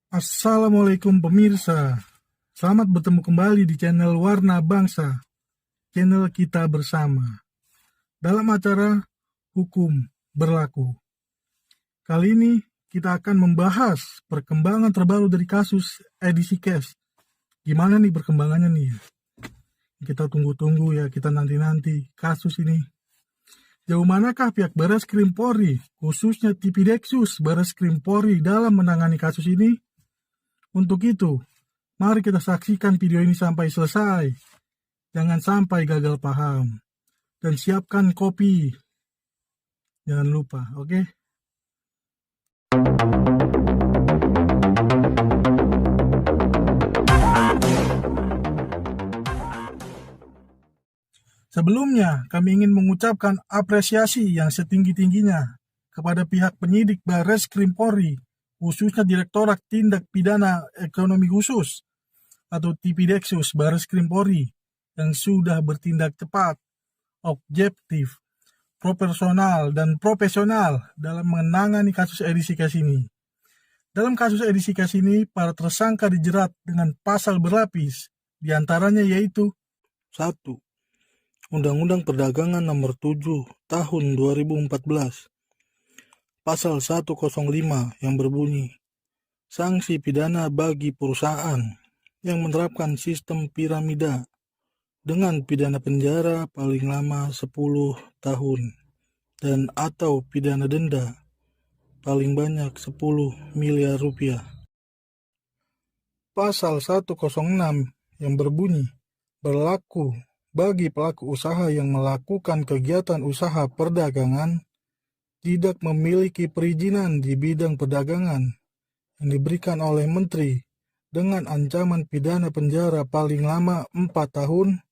Assalamualaikum pemirsa, selamat bertemu kembali di channel Warna Bangsa, channel kita bersama, dalam acara Hukum Berlaku. Kali ini kita akan membahas perkembangan terbaru dari kasus edisi cash. Gimana nih perkembangannya nih? Kita tunggu-tunggu ya, kita nanti-nanti kasus ini. Jauh manakah pihak Barreskrim Polri, khususnya Tipideksus Barreskrim Polri dalam menangani kasus ini? Untuk itu, mari kita saksikan video ini sampai selesai. Jangan sampai gagal paham. Dan siapkan kopi. Jangan lupa, oke? Sebelumnya, kami ingin mengucapkan apresiasi yang setinggi-tingginya kepada pihak penyidik Barreskrim Polri, khususnya Direktorat Tindak Pidana Ekonomi Khusus atau Tipideksus Barreskrim Polri yang sudah bertindak cepat, objektif, proporsional, dan profesional dalam menangani kasus edisi cash ini. Dalam kasus edisi cash ini, para tersangka dijerat dengan pasal berlapis, diantaranya yaitu 1. Undang-Undang Perdagangan Nomor 7 Tahun 2014, Pasal 105 yang berbunyi, sanksi pidana bagi perusahaan yang menerapkan sistem piramida dengan pidana penjara paling lama 10 tahun dan atau pidana denda paling banyak 10 miliar rupiah. Pasal 106 yang berbunyi, berlaku bagi pelaku usaha yang melakukan kegiatan usaha perdagangan tidak memiliki perizinan di bidang perdagangan yang diberikan oleh Menteri dengan ancaman pidana penjara paling lama 4 tahun,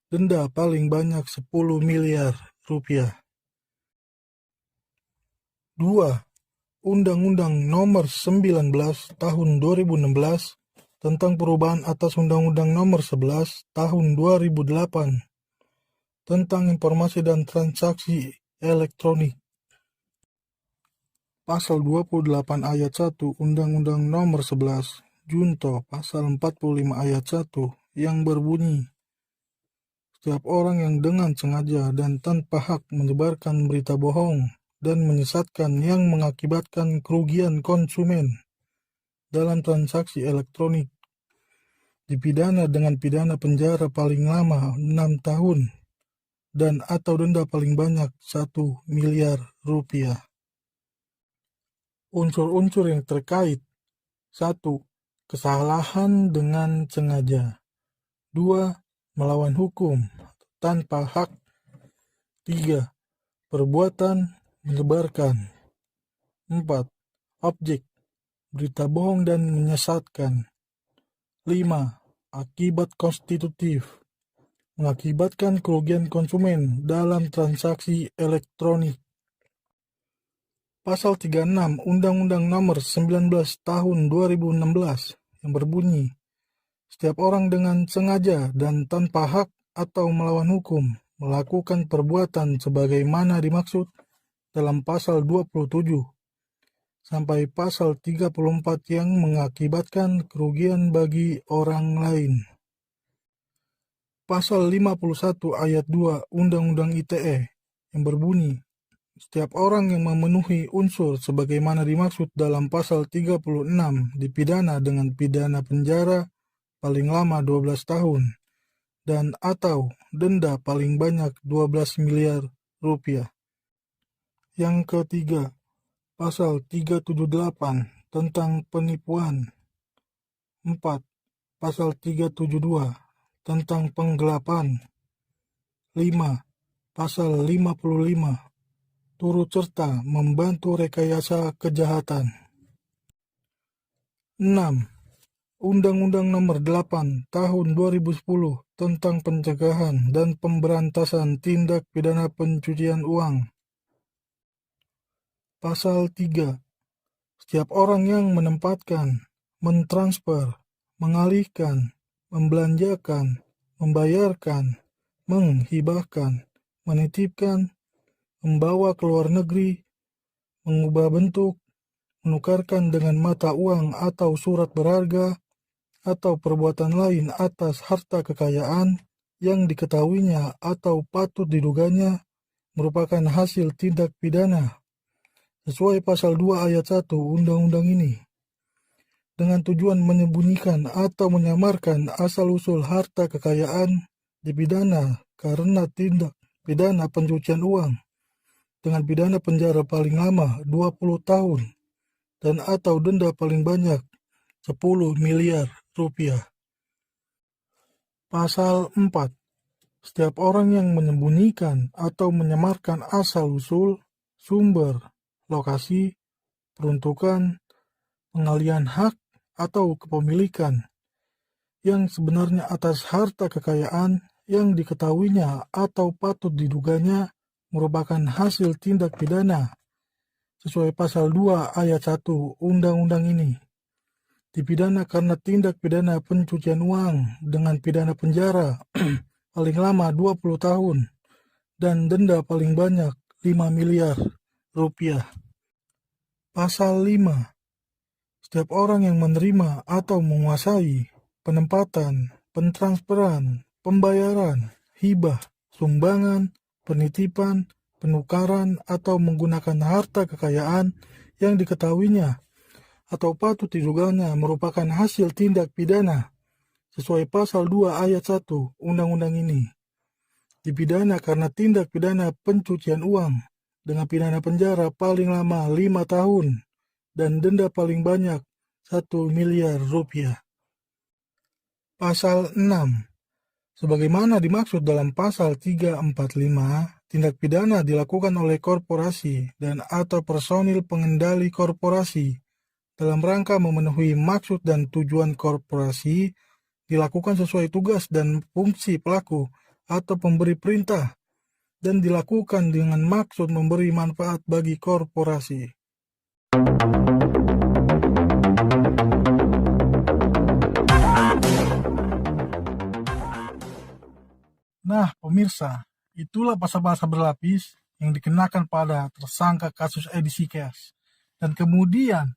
denda paling banyak 10 miliar rupiah. 2. Undang-Undang Nomor 19 Tahun 2016 tentang perubahan atas Undang-Undang Nomor 11 Tahun 2008 tentang informasi dan transaksi elektronik. Pasal 28 ayat 1 Undang-Undang Nomor 11 Junto Pasal 45 ayat 1 yang berbunyi, setiap orang yang dengan sengaja dan tanpa hak menyebarkan berita bohong dan menyesatkan yang mengakibatkan kerugian konsumen dalam transaksi elektronik dipidana dengan pidana penjara paling lama 6 tahun dan atau denda paling banyak 1 miliar rupiah. Unsur-unsur yang terkait: 1. Kesalahan dengan sengaja. 2. Melawan hukum tanpa hak. 3. Perbuatan menyebarkan. 4. Objek berita bohong dan menyesatkan. 5. Akibat konstitutif, mengakibatkan kerugian konsumen dalam transaksi elektronik. Pasal 36 Undang-Undang Nomor 19 Tahun 2016 yang berbunyi, setiap orang dengan sengaja dan tanpa hak atau melawan hukum melakukan perbuatan sebagaimana dimaksud dalam pasal 27 sampai pasal 34 yang mengakibatkan kerugian bagi orang lain. Pasal 51 ayat 2 Undang-Undang ITE yang berbunyi, setiap orang yang memenuhi unsur sebagaimana dimaksud dalam pasal 36 dipidana dengan pidana penjara paling lama 12 tahun dan atau denda paling banyak 12 miliar rupiah. Yang ketiga, Pasal 378 tentang penipuan. 4. Pasal 372 tentang penggelapan. 5. Pasal 55 turut serta membantu rekayasa kejahatan. 6. Undang-Undang Nomor 8 Tahun 2010 tentang pencegahan dan pemberantasan tindak pidana pencucian uang. Pasal 3. Setiap orang yang menempatkan, mentransfer, mengalihkan, membelanjakan, membayarkan, menghibahkan, menitipkan, membawa ke luar negeri, mengubah bentuk, menukarkan dengan mata uang atau surat berharga, atau perbuatan lain atas harta kekayaan yang diketahuinya atau patut diduganya merupakan hasil tindak pidana sesuai pasal 2 ayat 1 undang-undang ini, dengan tujuan menyembunyikan atau menyamarkan asal-usul harta kekayaan dipidana karena tindak pidana pencucian uang dengan pidana penjara paling lama 20 tahun dan atau denda paling banyak 10 miliar rupiah. Pasal 4. Setiap orang yang menyembunyikan atau menyamarkan asal-usul, sumber, lokasi, peruntukan, pengalihan hak, atau kepemilikan yang sebenarnya atas harta kekayaan yang diketahuinya atau patut diduganya merupakan hasil tindak pidana sesuai pasal 2 ayat 1 undang-undang ini, dipidana karena tindak pidana pencucian uang dengan pidana penjara paling lama 20 tahun dan denda paling banyak 5 miliar rupiah. Pasal 5. Setiap orang yang menerima atau menguasai penempatan, pentransferan, pembayaran, hibah, sumbangan, penitipan, penukaran, atau menggunakan harta kekayaan yang diketahuinya atau patut diduganya merupakan hasil tindak pidana sesuai pasal 2 ayat 1 undang-undang ini, dipidana karena tindak pidana pencucian uang dengan pidana penjara paling lama 5 tahun dan denda paling banyak 1 miliar rupiah. Pasal 6. Sebagaimana dimaksud dalam pasal 345, tindak pidana dilakukan oleh korporasi dan atau personil pengendali korporasi dalam rangka memenuhi maksud dan tujuan korporasi, dilakukan sesuai tugas dan fungsi pelaku atau pemberi perintah, dan dilakukan dengan maksud memberi manfaat bagi korporasi. Nah, pemirsa, itulah pasal-pasal berlapis yang dikenakan pada tersangka kasus edisi Cash. Dan kemudian,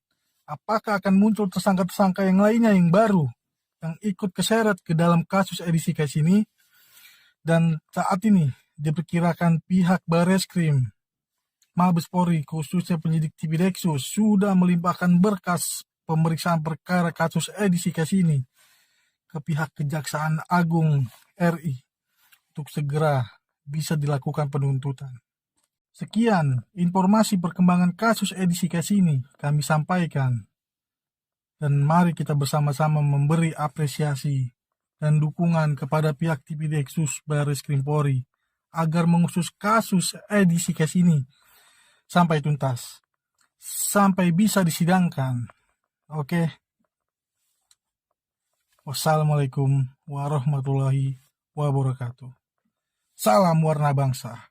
apakah akan muncul tersangka-tersangka yang lainnya yang baru yang ikut keseret ke dalam kasus edisi Cash ini? Dan saat ini diperkirakan pihak Bareskrim, Mabes Polri, khususnya penyidik Tipideksus, sudah melimpahkan berkas pemeriksaan perkara kasus edisi Cash ini ke pihak Kejaksaan Agung RI untuk segera bisa dilakukan penuntutan. Sekian informasi perkembangan kasus edisi Cash ini kami sampaikan. Dan mari kita bersama-sama memberi apresiasi dan dukungan kepada pihak Tipideksus Bareskrim Polri agar mengusut kasus edisi Cash ini sampai tuntas, sampai bisa disidangkan. Oke. Wassalamualaikum warahmatullahi wabarakatuh. Salam warna bangsa.